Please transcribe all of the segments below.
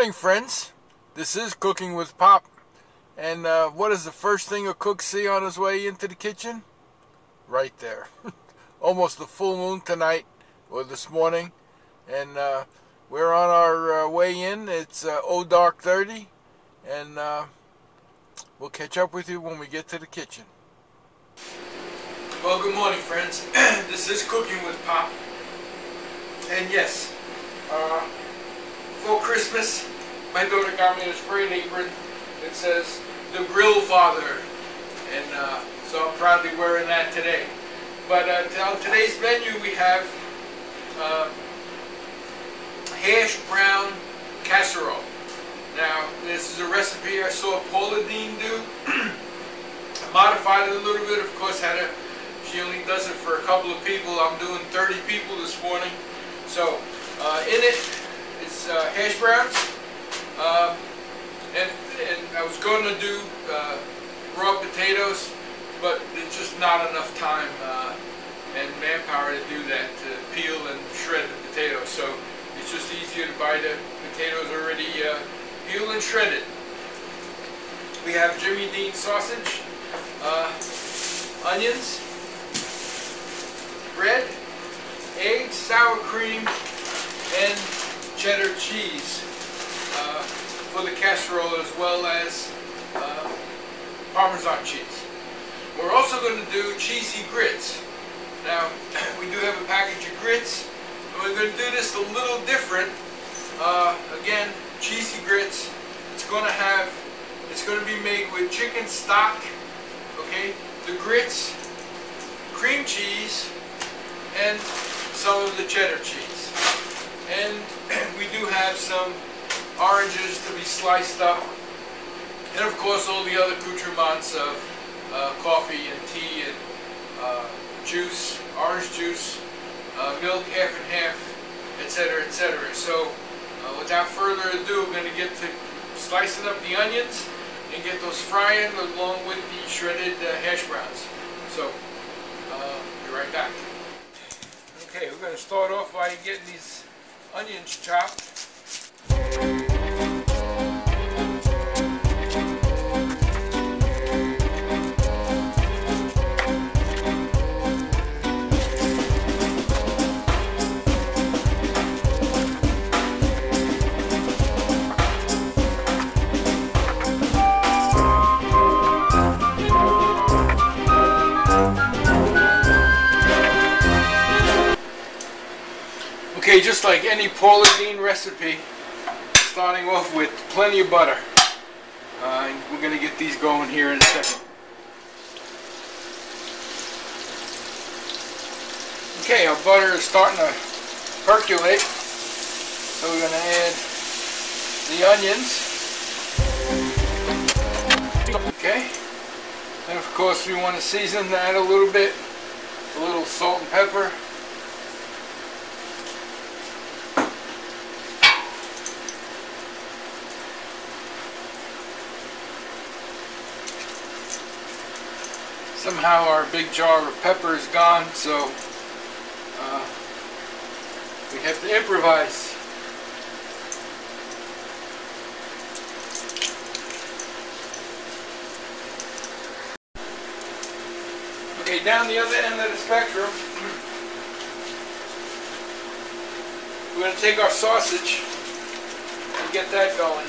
morning, friends. This is Cooking with Pop. And what is the first thing a cook see on his way into the kitchen? Right there. Almost the full moon tonight, or this morning. And we're on our way in. It's dark 30. And we'll catch up with you when we get to the kitchen. Well, good morning, friends. This is Cooking with Pop. And yes, for Christmas, my daughter got me a sprayed apron that says, "The Grill Father." And so I'm proudly wearing that today. But on today's menu we have hash brown casserole. Now, this is a recipe I saw Paula Dean do. I modified it a little bit, of course. She only does it for a couple of people. I'm doing 30 people this morning. So, in it is hash browns, and I was going to do raw potatoes, but there's just not enough time and manpower to do that, to peel and shred the potatoes. So it's just easier to buy the potatoes already peeled and shredded. We have Jimmy Dean sausage, onions, bread, eggs, sour cream, and cheddar cheese for the casserole, as well as Parmesan cheese. We're also going to do cheesy grits. Now, we do have a package of grits, and we're going to do this a little different. Again, cheesy grits. It's going to be made with chicken stock, okay, the grits, cream cheese, and some of the cheddar cheese. And we do have some oranges to be sliced up, and of course all the other accoutrements of coffee and tea and juice, orange juice, milk half and half, etc., etc. So without further ado, we're going to get to slicing up the onions and get those frying along with the shredded hash browns. So be right back. Okay, we're going to start off by getting these onions chopped. Okay, just like any Paula Dean recipe, starting off with plenty of butter. And we're going to get these going here in a second. Okay, our butter is starting to percolate, so we're going to add the onions. Okay, and of course we want to season that a little bit, a little salt and pepper. Somehow our big jar of pepper is gone, so we have to improvise. Okay, down the other end of the spectrum, we're going to take our sausage and get that going.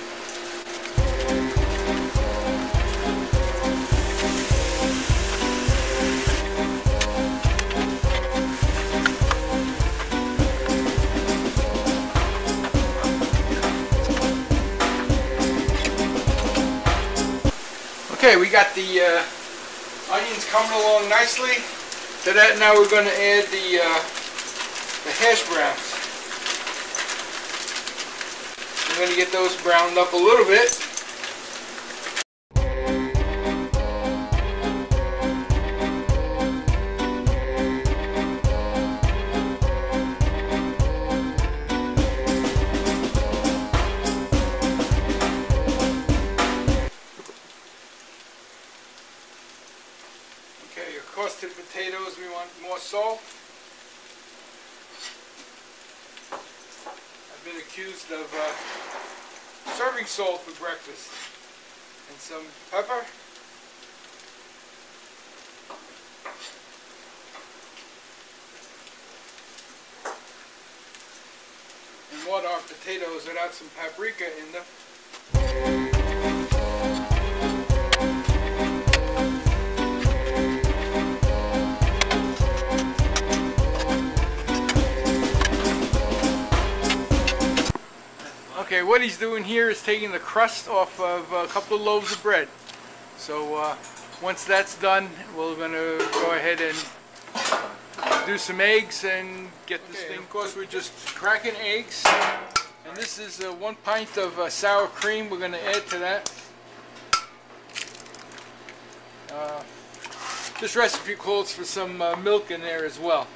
Okay, we got the onions coming along nicely. To that, now we're going to add the hash browns. We're going to get those browned up a little bit. Crusted potatoes, we want more salt. I've been accused of serving salt for breakfast. And some pepper. And water our potatoes without some paprika in them. Okay, what he's doing here is taking the crust off of a couple of loaves of bread. So once that's done, we're going to go ahead and do some eggs and get this thing. Of course, we're just cracking eggs. And this is 1 pint of sour cream we're going to add to that. This recipe calls for some milk in there as well.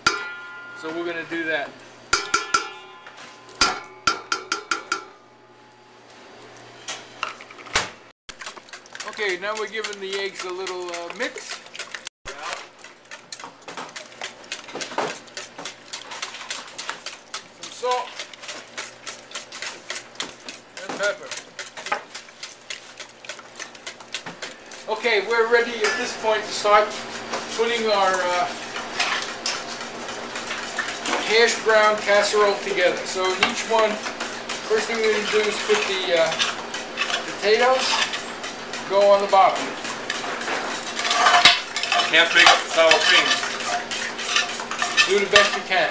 So we're going to do that. Okay, now we're giving the eggs a little mix. Some salt and pepper. Okay, we're ready at this point to start putting our hash brown casserole together. So in each one, first thing we're going to do is put the potatoes. Go on the bottom. Can't pick sour cream. Do the best you can.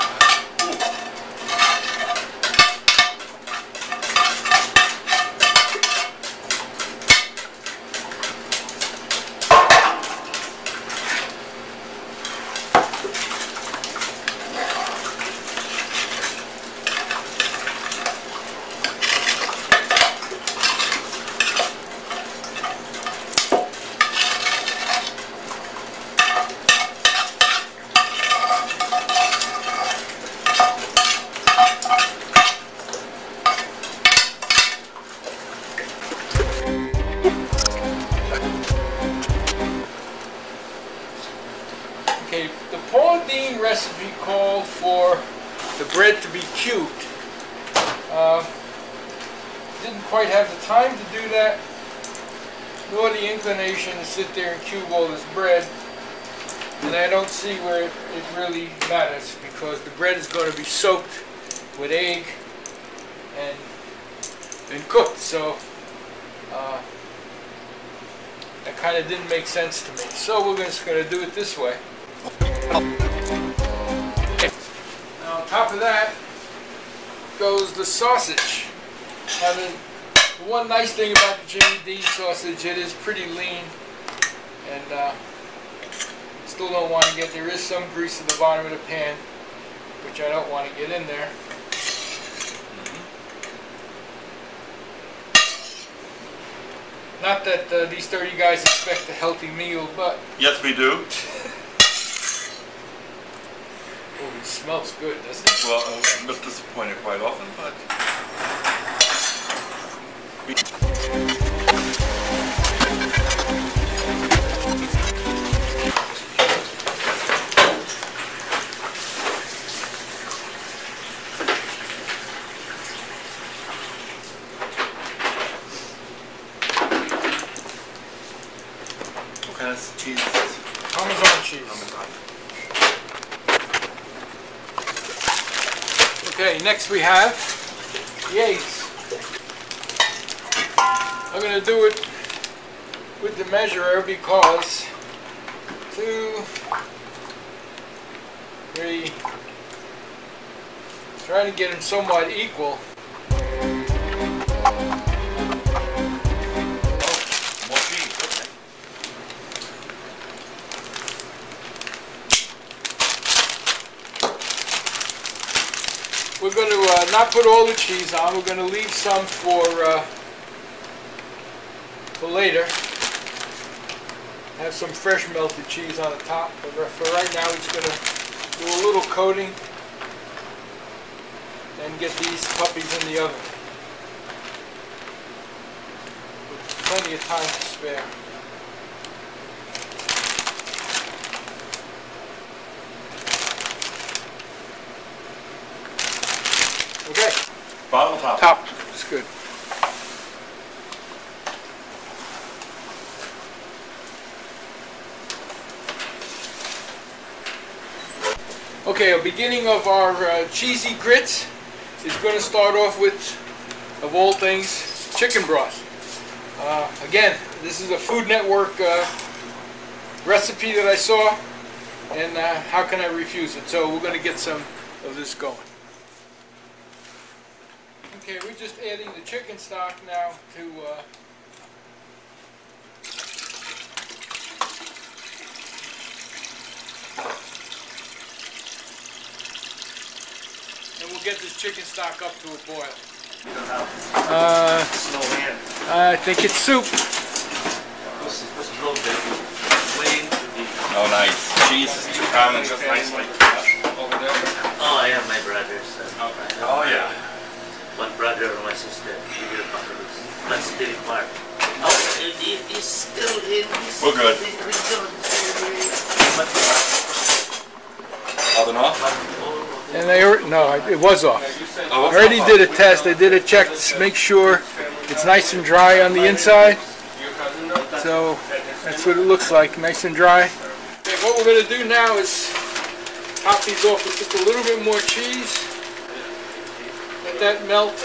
Okay, the Paul Dean recipe called for the bread to be cubed. Didn't quite have the time to do that, nor the inclination to sit there and cube all this bread. And I don't see where it really matters, because the bread is going to be soaked with egg and cooked. So that kind of didn't make sense to me. So we're just going to do it this way. Now on top of that goes the sausage. Now the one nice thing about the Jimmy Dean sausage, it is pretty lean, and still don't want to get, there is some grease at the bottom of the pan, which I don't want to get in there. Not that these 30 guys expect a healthy meal, but... Yes, we do. Oh, it smells good, doesn't it? Well, I'm a bit disappointed quite often, but... What kind of cheese is this? Parmesan cheese. Parmesan. Okay, next we have the eggs. I'm going to do it with the measurer because 2, 3, trying to get them somewhat equal. More cheese, okay. We're going to not put all the cheese on. We're going to leave some for later. Have some fresh melted cheese on the top. But for right now, we're just going to do a little coating and get these puppies in the oven. With plenty of time to spare. Okay. Bottom or top? Top. It's good. Okay, a beginning of our cheesy grits is going to start off with, of all things, chicken broth. Again, this is a Food Network recipe that I saw, and how can I refuse it? So we're going to get some of this going. Okay, we're just adding the chicken stock now to and we'll get this chicken stock up to a boil. I think it's soup. Oh, nice. Cheese is too common, just nicely. Oh, yeah, my brothers. Oh, yeah. One brother or my sister. Let's still apart. Oh, it's still in. We're good. Oven off? And no, it was off. Oh, I already did a test. I did a check to make sure it's nice and dry on the inside. So that's what it looks like, nice and dry. Okay, what we're going to do now is top these off with just a little bit more cheese. Let that melt.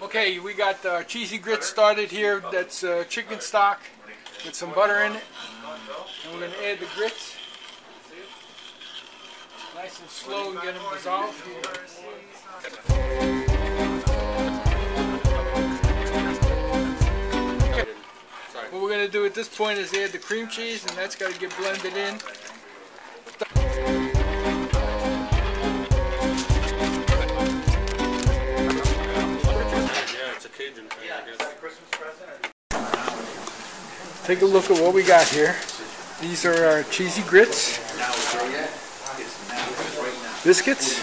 Okay, we got cheesy grits started here. That's chicken stock with some butter in it. And we're going to add the grits. Nice and slow and get them dissolved. What we're going to do at this point is add the cream cheese, and that's got to get blended in. Yeah, it's a Cajun thing, I guess. Take a look at what we got here. These are our cheesy grits, biscuits,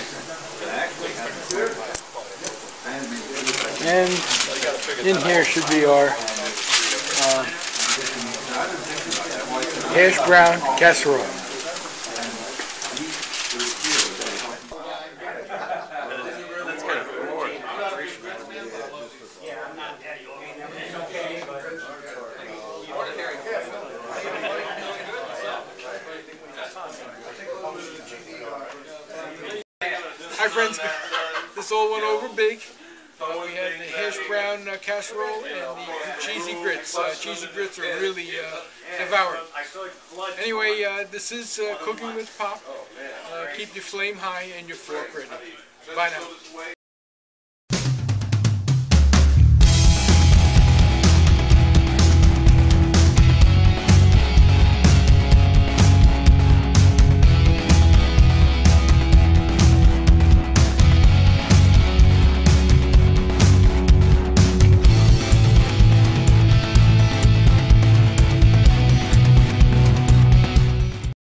and in here should be our hash brown casserole. Hi friends, this all went over big. We had the hash brown casserole and the cheesy grits. Cheesy grits are really devoured. Anyway, this is Cooking with Pop. Keep your flame high and your fork ready. Bye now.